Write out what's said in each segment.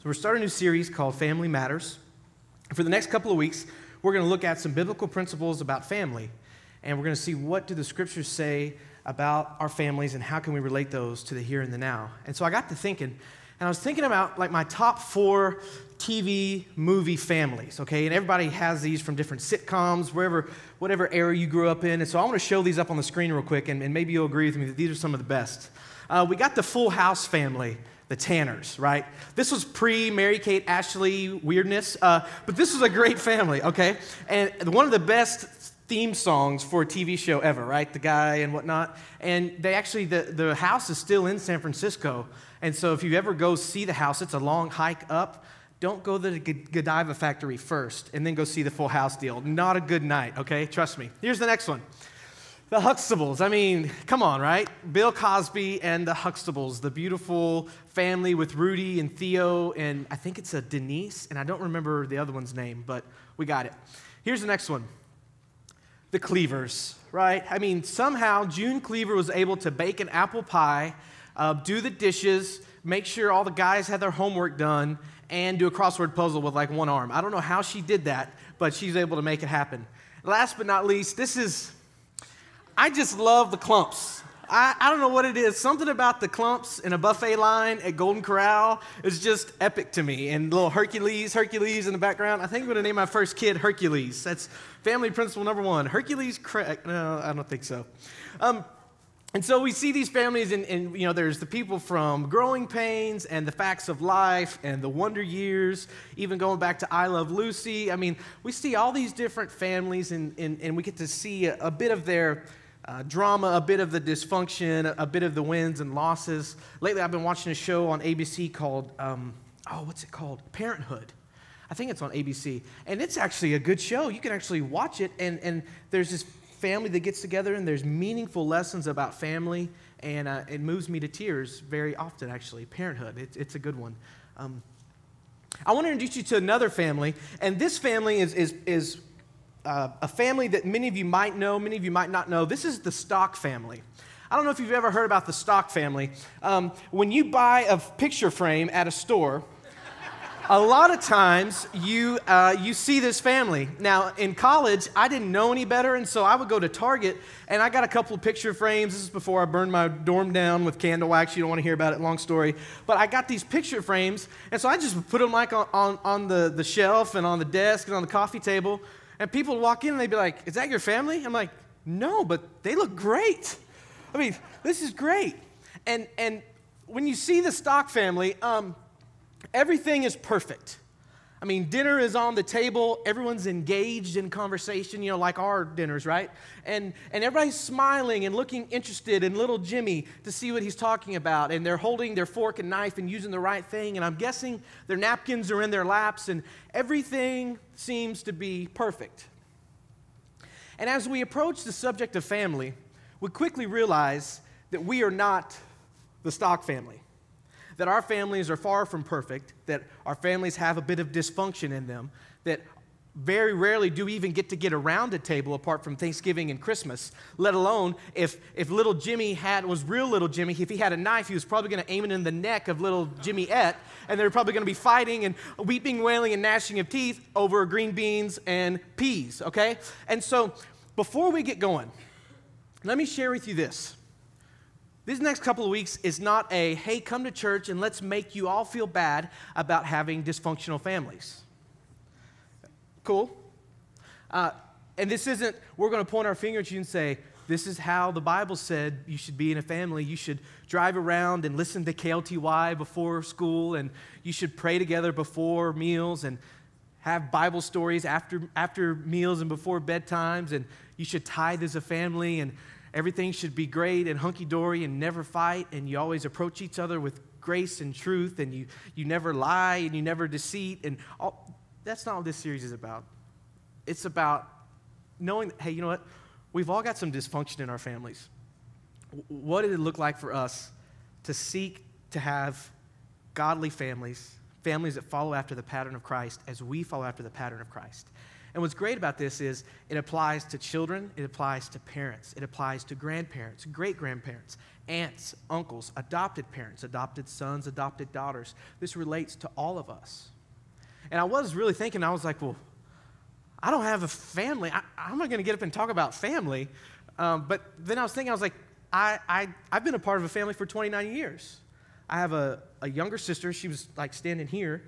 So we're starting a new series called Family Matters. For the next couple of weeks, we're going to look at some biblical principles about family, and we're going to see what do the scriptures say about our families and how can we relate those to the here and the now. And so I got to thinking, and I was thinking about like my top 4 TV movie families, okay? And everybody has these from different sitcoms, whatever era you grew up in. And so I want to show these up on the screen real quick, and maybe you'll agree with me that these are some of the best. We got the Full House family, the Tanners, right? This was pre-Mary-Kate Ashley weirdness, but this was a great family, okay? And one of the best theme songs for a TV show ever, right? The guy and whatnot. And they actually, the house is still in San Francisco. And so if you ever go see the house, it's a long hike up. Don't go to the Godiva factory first and then go see the Full House deal. Not a good night, okay? Trust me. Here's the next one. The Huxtables. I mean, come on, right? Bill Cosby and the Huxtables, the beautiful family with Rudy and Theo, and I think it's a Denise, and I don't remember the other one's name, but we got it. Here's the next one. The Cleavers, right? I mean, somehow June Cleaver was able to bake an apple pie, do the dishes, make sure all the guys had their homework done, and do a crossword puzzle with like one arm. I don't know how she did that, but she's able to make it happen. Last but not least, I just love the Clumps. I don't know what it is. Something about the Clumps in a buffet line at Golden Corral is just epic to me. And little Hercules in the background. I think I'm going to name my first kid Hercules. That's family principle number 1. Hercules, no, I don't think so. And so we see these families, and you know, there's the people from Growing Pains and The Facts of Life and The Wonder Years, even going back to I Love Lucy. I mean, we see all these different families, and we get to see a bit of their drama, a bit of the dysfunction, a bit of the wins and losses. Lately, I've been watching a show on ABC called, what's it called? Parenthood. I think it's on ABC. And it's actually a good show. You can actually watch it, and there's this family that gets together, and there's meaningful lessons about family, and it moves me to tears very often, actually. Parenthood, it's a good one. I want to introduce you to another family, and this family is a family that many of you might know, many of you might not know. This is the Stock family. I don't know if you've ever heard about the Stock family. When you buy a picture frame at a store, a lot of times you see this family. Now, in college, I didn't know any better, and so I would go to Target, and I got a couple of picture frames. This is before I burned my dorm down with candle wax. You don't want to hear about it, long story. But I got these picture frames, and so I just put them like on the shelf and on the desk and on the coffee table. And people would walk in and they'd be like, "Is that your family?" I'm like, "No, but they look great. I mean, this is great." And when you see the Stock family, everything is perfect. I mean, dinner is on the table. Everyone's engaged in conversation, you know, like our dinners, right? And everybody's smiling and looking interested in little Jimmy to see what he's talking about. And they're holding their fork and knife and using the right thing. And I'm guessing their napkins are in their laps. And everything seems to be perfect. And as we approach the subject of family, we quickly realize that we are not the Stock family. That our families are far from perfect, that our families have a bit of dysfunction in them, that very rarely do we even get around a table apart from Thanksgiving and Christmas, let alone if little Jimmy was real little Jimmy, if he had a knife, he was probably going to aim it in the neck of little Jimmy-ette, and they're probably going to be fighting and weeping, wailing, and gnashing of teeth over green beans and peas, okay? And so before we get going, let me share with you this. These next couple of weeks is not a, hey, come to church and let's make you all feel bad about having dysfunctional families. Cool? And this isn't, we're going to point our finger at you and say, this is how the Bible said you should be in a family. You should drive around and listen to KLTY before school, and you should pray together before meals and have Bible stories after meals and before bedtimes, and you should tithe as a family, and everything should be great and hunky-dory and never fight, and you always approach each other with grace and truth, and you never lie and you never deceit. And that's not what this series is about. It's about knowing that, hey, you know what? We've all got some dysfunction in our families. What did it look like for us to seek to have godly families, families that follow after the pattern of Christ as we follow after the pattern of Christ? And what's great about this is it applies to children, it applies to parents, it applies to grandparents, great-grandparents, aunts, uncles, adopted parents, adopted sons, adopted daughters. This relates to all of us. And I was really thinking, I was like, well, I don't have a family. I'm not going to get up and talk about family. But then I was thinking, I was like, I've been a part of a family for 29 years. I have a younger sister. She was like standing here.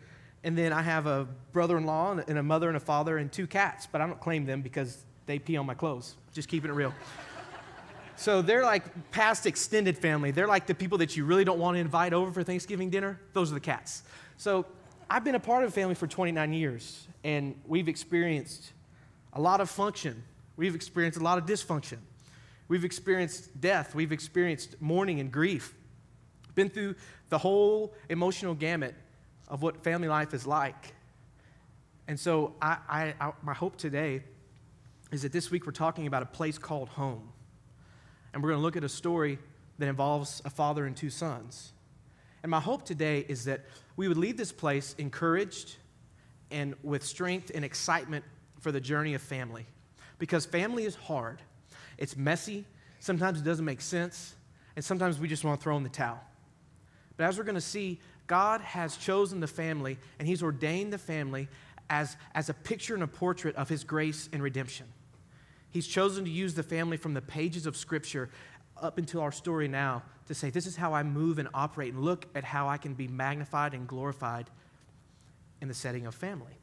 And then I have a brother-in-law and a mother and a father and 2 cats. But I don't claim them because they pee on my clothes. Just keeping it real. So they're like past extended family. They're like the people that you really don't want to invite over for Thanksgiving dinner. Those are the cats. So I've been a part of a family for 29 years. And we've experienced a lot of function. We've experienced a lot of dysfunction. We've experienced death. We've experienced mourning and grief. Been through the whole emotional gamut of what family life is like. And so my hope today is that this week we're talking about a place called home. And we're going to look at a story that involves a father and 2 sons. And my hope today is that we would leave this place encouraged and with strength and excitement for the journey of family. Because family is hard. It's messy. Sometimes it doesn't make sense. And sometimes we just want to throw in the towel. But as we're going to see, God has chosen the family, and He's ordained the family as a picture and a portrait of His grace and redemption. He's chosen to use the family from the pages of Scripture up into our story now to say, this is how I move and operate, and look at how I can be magnified and glorified in the setting of family.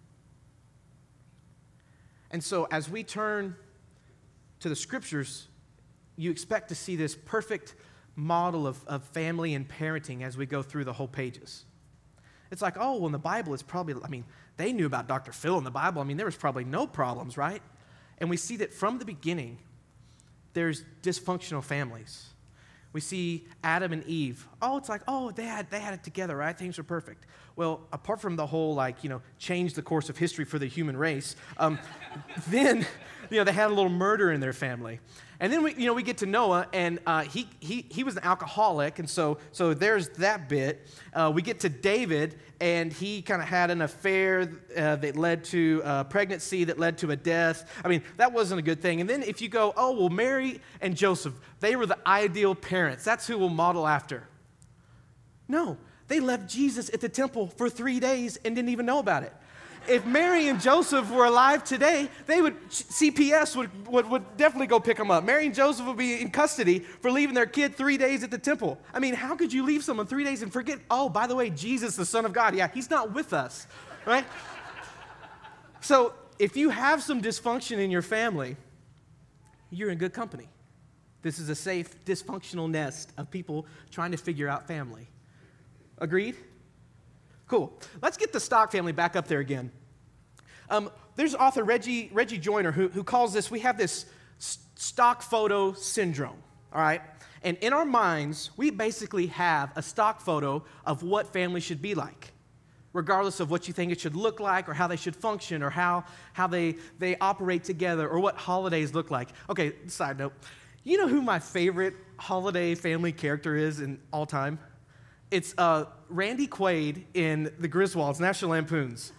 And so as we turn to the Scriptures, you expect to see this perfect model of family and parenting as we go through the whole pages. It's like, oh, well, in the Bible, it's probably, they knew about Dr. Phil in the Bible. There was probably no problems, right? And we see that from the beginning, there's dysfunctional families. We see Adam and Eve. Oh, it's like, oh, they had it together, right? Things were perfect. Well, apart from the whole, change the course of history for the human race, then, they had a little murder in their family. And then we get to Noah, and he was an alcoholic, and so there's that bit. We get to David, and he kind of had an affair that led to pregnancy, that led to a death. That wasn't a good thing. And then if you go, oh, well, Mary and Joseph, they were the ideal parents. That's who we'll model after. No, they left Jesus at the temple for 3 days and didn't even know about it. If Mary and Joseph were alive today, CPS would definitely go pick them up. Mary and Joseph would be in custody for leaving their kid 3 days at the temple. How could you leave someone 3 days and forget, oh, by the way, Jesus, the Son of God, yeah, He's not with us, right? So if you have some dysfunction in your family, you're in good company. This is a safe, dysfunctional nest of people trying to figure out family. Agreed? Cool. Let's get the Stock family back up there again. There's author Reggie Joyner who calls this, we have this stock photo syndrome, all right? And in our minds, we basically have a stock photo of what family should be like, regardless of what you think it should look like or how they should function or how they operate together or what holidays look like. Okay, side note. You know who my favorite holiday family character is in all time? It's Randy Quaid in the Griswolds, National Lampoons.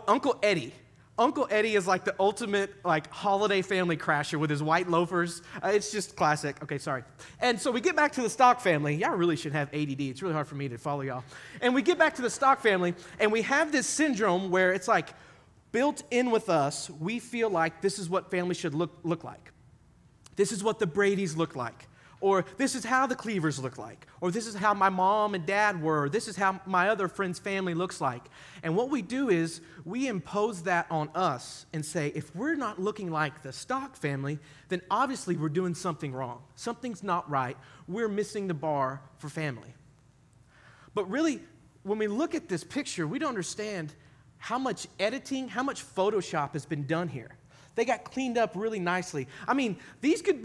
Uncle Eddie. Uncle Eddie is like the ultimate holiday family crasher with his white loafers. It's just classic. Okay, sorry. And so we get back to the Stock family. Y'all really should have ADD. It's really hard for me to follow y'all. And we get back to the Stock family, and we have this syndrome where it's like built in with us, we feel like this is what family should look like. This is what the Bradys look like. Or this is how the Cleavers look like. Or this is how my mom and dad were. This is how my other friend's family looks like. And what we do is we impose that on us and say, if we're not looking like the Stock family, then obviously we're doing something wrong. Something's not right. We're missing the bar for family. But really, when we look at this picture, we don't understand how much editing, how much Photoshop has been done here. They got cleaned up really nicely. These could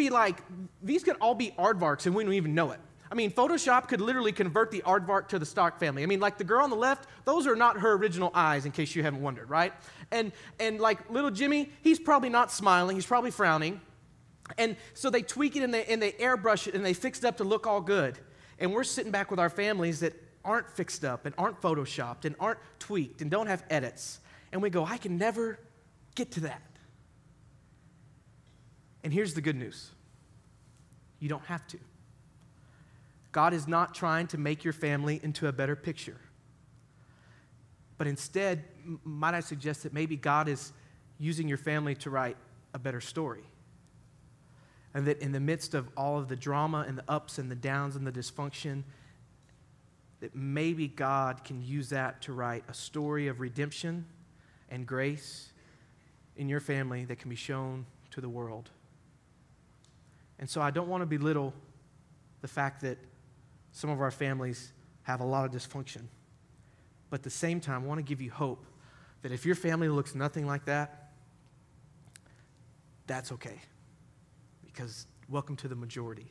all be aardvarks and we don't even know it. Photoshop could literally convert the aardvark to the Stock family. Like the girl on the left, those are not her original eyes, in case you haven't wondered, right? And like little Jimmy, he's probably not smiling, he's probably frowning. And so they tweak it and they airbrush it and they fix it up to look all good. And we're sitting back with our families that aren't fixed up and aren't photoshopped and aren't tweaked and don't have edits. And we go, I can never get to that. And here's the good news. You don't have to. God is not trying to make your family into a better picture. But instead, might I suggest that maybe God is using your family to write a better story. And that in the midst of all of the drama and the ups and the downs and the dysfunction, that maybe God can use that to write a story of redemption and grace in your family that can be shown to the world. And so I don't want to belittle the fact that some of our families have a lot of dysfunction. But at the same time, I want to give you hope that if your family looks nothing like that, that's okay. Because welcome to the majority.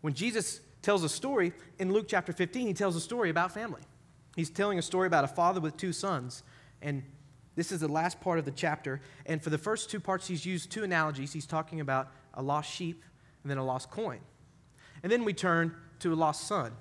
When Jesus tells a story in Luke chapter 15, he tells a story about family. He's telling a story about a father with two sons. And this is the last part of the chapter. And for the first two parts, he's used two analogies. He's talking about a lost sheep and then a lost coin. And then we turn to a lost son.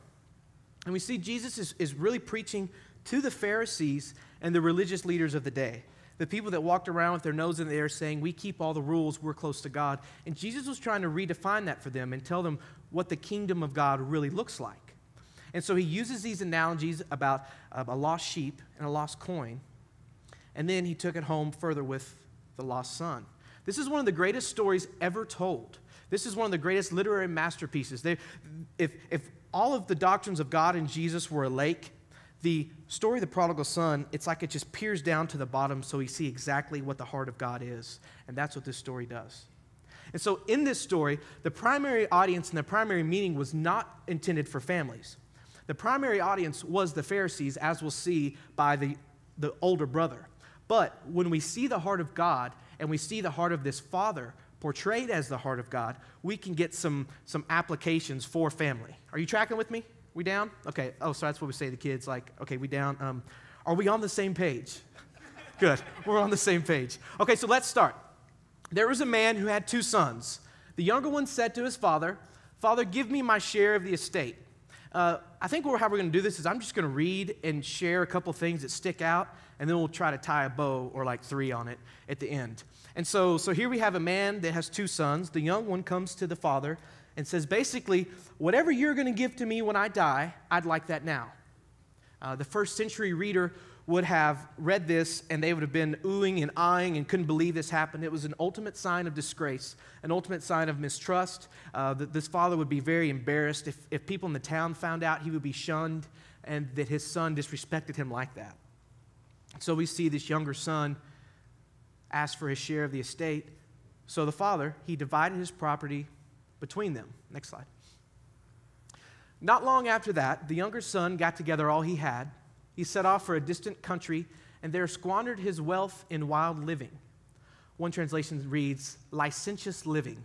And we see Jesus is really preaching to the Pharisees and the religious leaders of the day. The people that walked around with their nose in the air saying, we keep all the rules, we're close to God. And Jesus was trying to redefine that for them and tell them what the kingdom of God really looks like. And so he uses these analogies about a lost sheep and a lost coin. And then he took it home further with the lost son. This is one of the greatest stories ever told. This is one of the greatest literary masterpieces. If all of the doctrines of God and Jesus were a lake, the story of the prodigal son, it's like it just peers down to the bottom so we see exactly what the heart of God is. And that's what this story does. And so in this story, the primary audience and the primary meaning was not intended for families. The primary audience was the Pharisees, as we'll see by the older brother. But when we see the heart of God and we see the heart of this father portrayed as the heart of God, we can get some applications for family. Are you tracking with me? We down? Okay. Oh, so that's what we say to the kids, like, okay, we down. Are we on the same page? Good. We're on the same page. Okay, so let's start. There was a man who had two sons. The younger one said to his father, Father, give me my share of the estate. I think how we're going to do this is I'm just going to read and share a couple things that stick out, and then we'll try to tie a bow or like 3 on it at the end. And so here we have a man that has two sons. The young one comes to the father and says, basically, whatever you're going to give to me when I die, I'd like that now. The first century reader would have read this, and they would have been oohing and eyeing and couldn't believe this happened. It was an ultimate sign of disgrace, an ultimate sign of mistrust. That this father would be very embarrassed. If people in the town found out, he would be shunned, and that his son disrespected him like that. So we see this younger son ask for his share of the estate. So the father, he divided his property between them. Next slide. Not long after that, the younger son got together all he had. He set off for a distant country and there squandered his wealth in wild living. One translation reads, licentious living.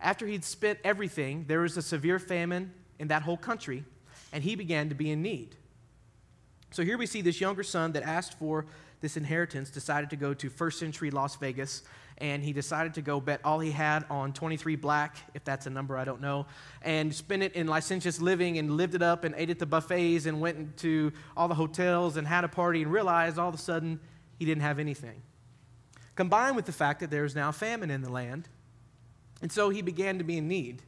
After he'd spent everything, there was a severe famine in that whole country, and he began to be in need. So here we see this younger son that asked for this inheritance, decided to go to first century Las Vegas, and he decided to go bet all he had on 23 black, if that's a number, I don't know, and spend it in licentious living and lived it up and ate at the buffets and went into all the hotels and had a party and realized all of a sudden he didn't have anything. Combined with the fact that there is now famine in the land, and so he began to be in need.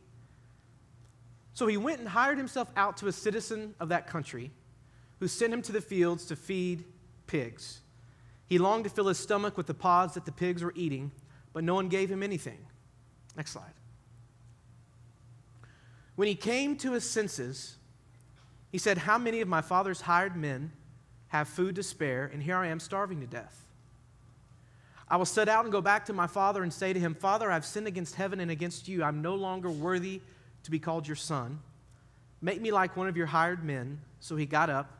So he went and hired himself out to a citizen of that country who sent him to the fields to feed pigs. He longed to fill his stomach with the pods that the pigs were eating, but no one gave him anything. Next slide. When he came to his senses, he said, how many of my father's hired men have food to spare, and here I am starving to death? I will set out and go back to my father and say to him, Father, I've sinned against heaven and against you. I'm no longer worthy to be called your son. Make me like one of your hired men. So he got up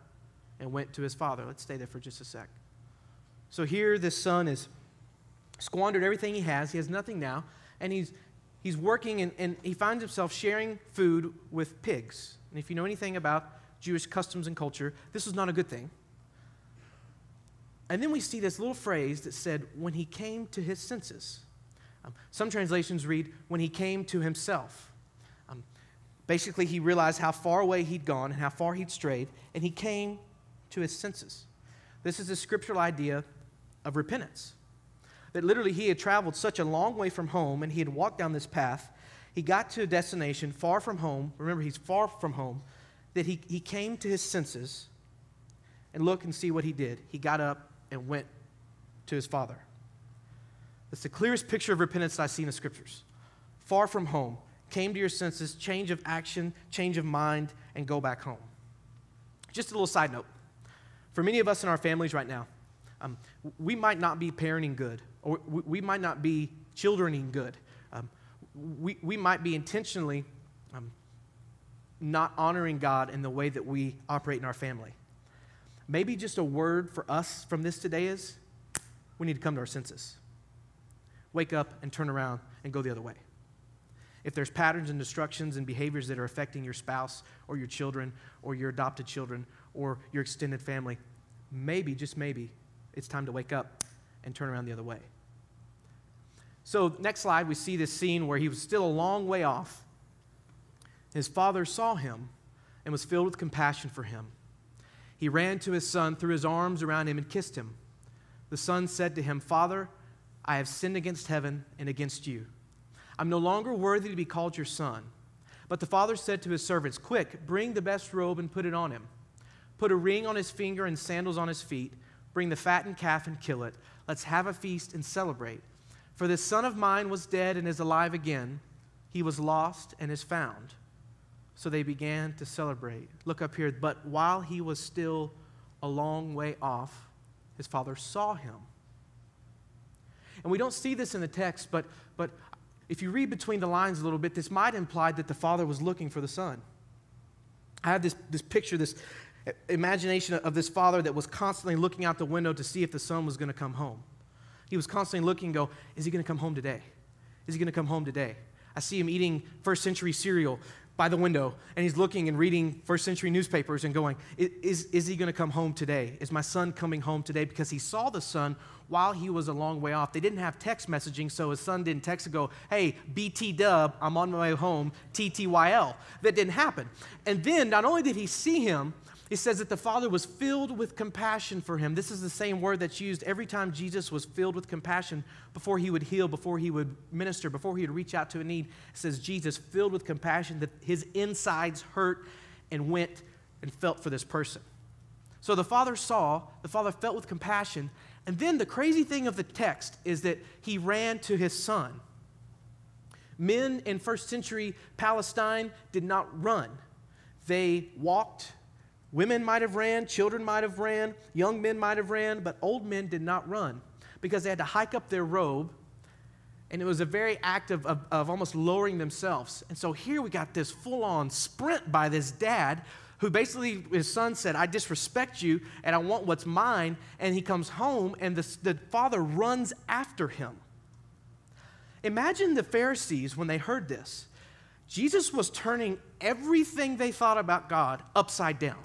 and went to his father. Let's stay there for just a sec. So here this son has squandered everything he has. He has nothing now. And he's working and he finds himself sharing food with pigs. And if you know anything about Jewish customs and culture, this was not a good thing. And then we see this little phrase that said, when he came to his senses. Some translations read, when he came to himself. Basically, he realized how far away he'd gone and how far he'd strayed, and he came to his senses. This is a scriptural idea of repentance. that literally he had traveled such a long way from home and he had walked down this path. He got to a destination far from home. Remember, he's far from home. That he came to his senses, and look and see what he did. He got up and went to his father. That's the clearest picture of repentance that I see in the scriptures. Far from home, came to your senses, change of action, change of mind, and go back home. Just a little side note. For many of us in our families right now, we might not be parenting good, or we might not be childrening good. We might be intentionally not honoring God in the way that we operate in our family. Maybe just a word for us from this today is, we need to come to our senses. Wake up and turn around and go the other way. If there's patterns and destructions and behaviors that are affecting your spouse or your children or your adopted children or your extended family, maybe, just maybe, it's time to wake up and turn around the other way. So next slide, we see this scene where he was still a long way off. His father saw him and was filled with compassion for him. He ran to his son, threw his arms around him, and kissed him. The son said to him, "Father, I have sinned against heaven and against you. I'm no longer worthy to be called your son." But the father said to his servants, "Quick, bring the best robe and put it on him. Put a ring on his finger and sandals on his feet. Bring the fattened calf and kill it. Let's have a feast and celebrate. For this son of mine was dead and is alive again. He was lost and is found." So they began to celebrate. Look up here. But while he was still a long way off, his father saw him. And we don't see this in the text, but if you read between the lines a little bit, this might imply that the father was looking for the son. I have this picture, this imagination of this father that was constantly looking out the window to see if the son was going to come home. He was constantly looking and go, is he going to come home today? Is he going to come home today? I see him eating first century cereal by the window, and he's looking and reading first century newspapers and going, is he going to come home today? Is my son coming home today? Because he saw the son while he was a long way off. They didn't have text messaging, so his son didn't text and go, "Hey, BT dub, I'm on my way home, TTYL." That didn't happen. And then not only did he see him, it says that the father was filled with compassion for him. This is the same word that's used every time Jesus was filled with compassion before he would heal, before he would minister, before he would reach out to a need. It says Jesus filled with compassion, that his insides hurt and went and felt for this person. So the father saw, the father felt with compassion, and then the crazy thing of the text is that he ran to his son. Men in first century Palestine did not run. They walked. Women might have ran, children might have ran, young men might have ran, but old men did not run because they had to hike up their robe, and it was a very act of almost lowering themselves. And so here we got this full-on sprint by this dad who basically, his son said, "I disrespect you, and I want what's mine," and he comes home, and the father runs after him. Imagine the Pharisees when they heard this. Jesus was turning everything they thought about God upside down.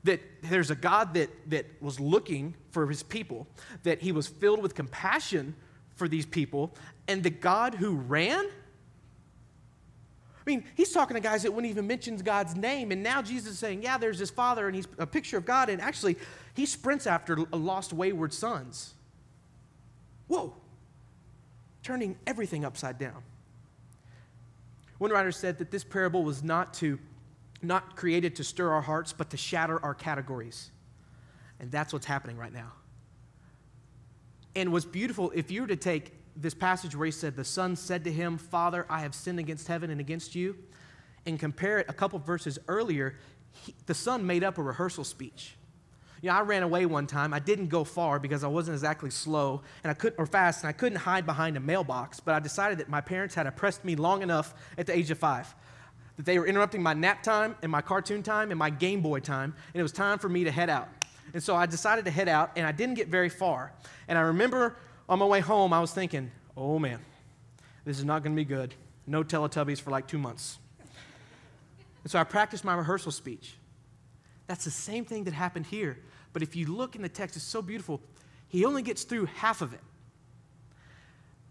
That there's a God that was looking for his people, that he was filled with compassion for these people, and the God who ran? I mean, he's talking to guys that wouldn't even mention God's name, and now Jesus is saying, yeah, there's this father, and he's a picture of God, and actually, he sprints after lost, wayward sons. Whoa. Turning everything upside down. One writer said that this parable was not created to stir our hearts, but to shatter our categories. And that's what's happening right now. And what's beautiful, if you were to take this passage where he said, the son said to him, "Father, I have sinned against heaven and against you," and compare it a couple verses earlier, the son made up a rehearsal speech. You know, I ran away one time. I didn't go far because I wasn't exactly slow and fast, and I couldn't hide behind a mailbox, but I decided that my parents had oppressed me long enough at the age of 5. That they were interrupting my nap time and my cartoon time and my Game Boy time, and it was time for me to head out. And so I decided to head out, and I didn't get very far. And I remember on my way home, I was thinking, oh man, this is not going to be good. No Teletubbies for like 2 months. And so I practiced my rehearsal speech. That's the same thing that happened here. But if you look in the text, it's so beautiful. He only gets through half of it.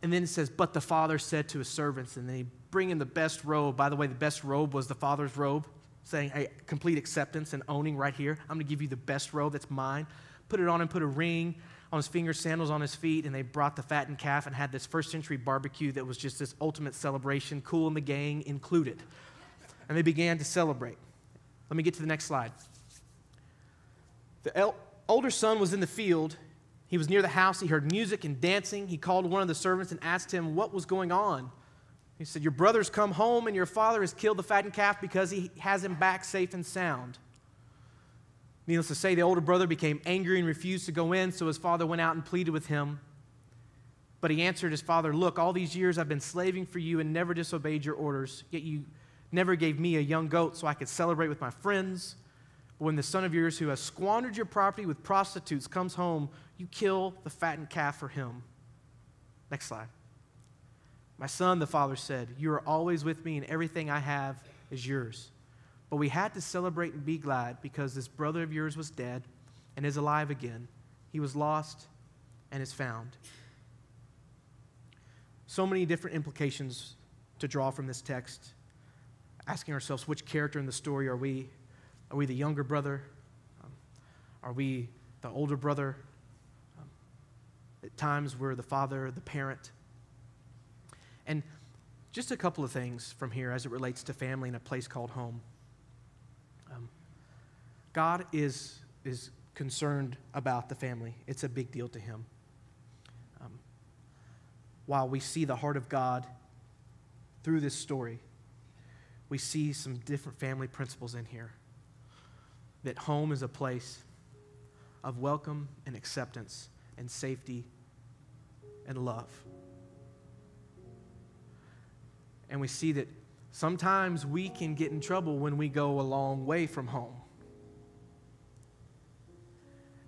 And then it says, but the father said to his servants, and then he bring in the best robe. By the way, the best robe was the father's robe, saying, hey, complete acceptance and owning right here. I'm going to give you the best robe that's mine. put it on him, put a ring on his finger, sandals on his feet, and they brought the fattened calf and had this first century barbecue that was just this ultimate celebration, Kool and the Gang included. And they began to celebrate. Let me get to the next slide. The older son was in the field. He was near the house. He heard music and dancing. He called one of the servants and asked him what was going on. He said, "Your brother's come home and your father has killed the fattened calf because he has him back safe and sound." Needless to say, the older brother became angry and refused to go in, so his father went out and pleaded with him. But he answered his father, "Look, all these years I've been slaving for you and never disobeyed your orders, yet you never gave me a young goat so I could celebrate with my friends. But when the son of yours who has squandered your property with prostitutes comes home, you kill the fattened calf for him." Next slide. "My son," the father said, "you are always with me and everything I have is yours. But we had to celebrate and be glad because this brother of yours was dead and is alive again. He was lost and is found." So many different implications to draw from this text. Asking ourselves, which character in the story are we? Are we the younger brother? Are we the older brother? At times we're the father, the parent. And just a couple of things from here as it relates to family in a place called home. God is concerned about the family. It's a big deal to him. While we see the heart of God through this story, we see some different family principles in here. That home is a place of welcome and acceptance and safety and love. And we see that sometimes we can get in trouble when we go a long way from home.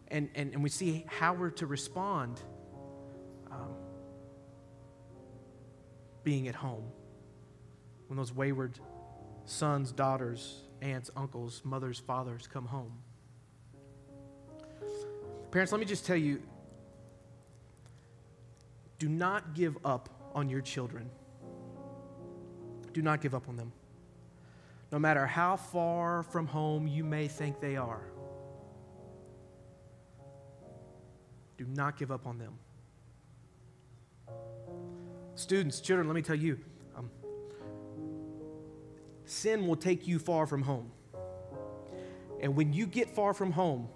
And we see how we're to respond being at home when those wayward sons, daughters, aunts, uncles, mothers, fathers come home. Parents, let me just tell you, do not give up on your children. Do not give up on them. No matter how far from home you may think they are. Do not give up on them. Students, children, let me tell you, sin will take you far from home. And when you get far from home,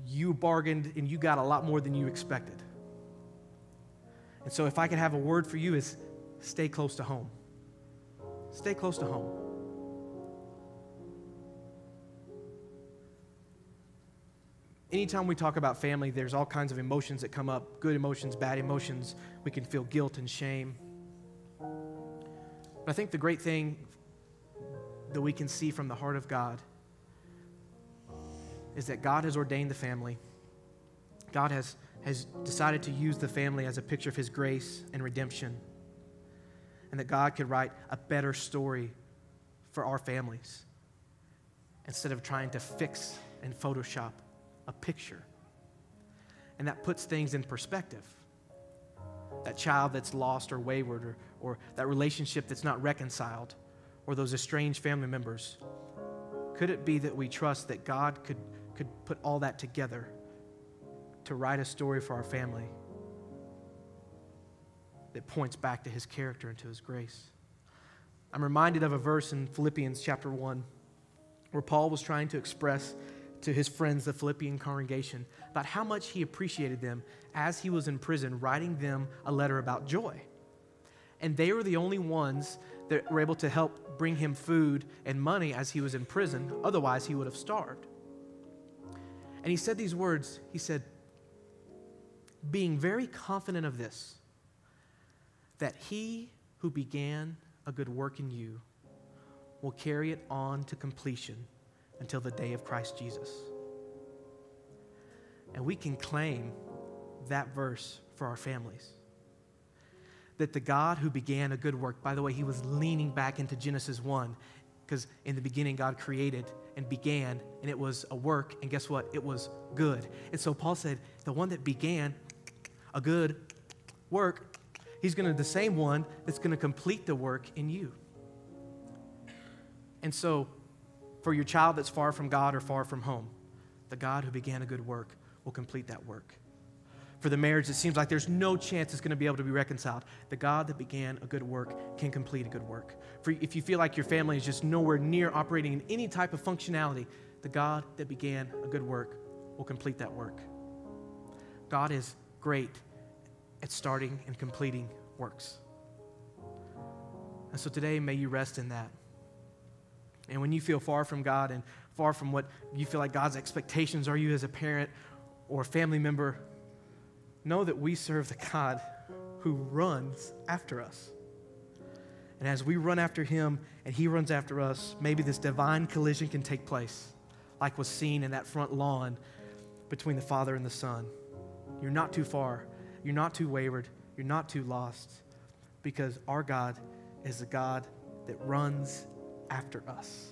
you bargained and you got a lot more than you expected. And so if I could have a word for you is stay close to home. Stay close to home. Anytime we talk about family, there's all kinds of emotions that come up, good emotions, bad emotions. We can feel guilt and shame. But I think the great thing that we can see from the heart of God is that God has ordained the family. God has decided to use the family as a picture of his grace and redemption. And that God could write a better story for our families instead of trying to fix and Photoshop a picture. And that puts things in perspective. That child that's lost or wayward or that relationship that's not reconciled or those estranged family members. Could it be that we trust that God could put all that together to write a story for our family that points back to his character and to his grace? I'm reminded of a verse in Philippians chapter 1 where Paul was trying to express to his friends, the Philippian congregation, about how much he appreciated them as he was in prison, writing them a letter about joy. And they were the only ones that were able to help bring him food and money as he was in prison. Otherwise, he would have starved. And he said these words. He said, "Being very confident of this, that he who began a good work in you will carry it on to completion until the day of Christ Jesus." And we can claim that verse for our families. That the God who began a good work, by the way, he was leaning back into Genesis 1, because in the beginning God created and began, and it was a work, and guess what? It was good. And so Paul said, the one that began a good work, he's going to the same one that's going to complete the work in you. And so for your child that's far from God or far from home, the God who began a good work will complete that work. For the marriage, it seems like there's no chance it's going to be able to be reconciled. The God that began a good work can complete a good work. For if you feel like your family is just nowhere near operating in any type of functionality, the God that began a good work will complete that work. God is great at starting and completing works. And so today, may you rest in that. And when you feel far from God and far from what you feel like God's expectations are you as a parent or a family member, know that we serve the God who runs after us. And as we run after him and he runs after us, maybe this divine collision can take place, like was seen in that front lawn between the Father and the Son. You're not too far. You're not too wayward. You're not too lost, because our God is the God that runs after us.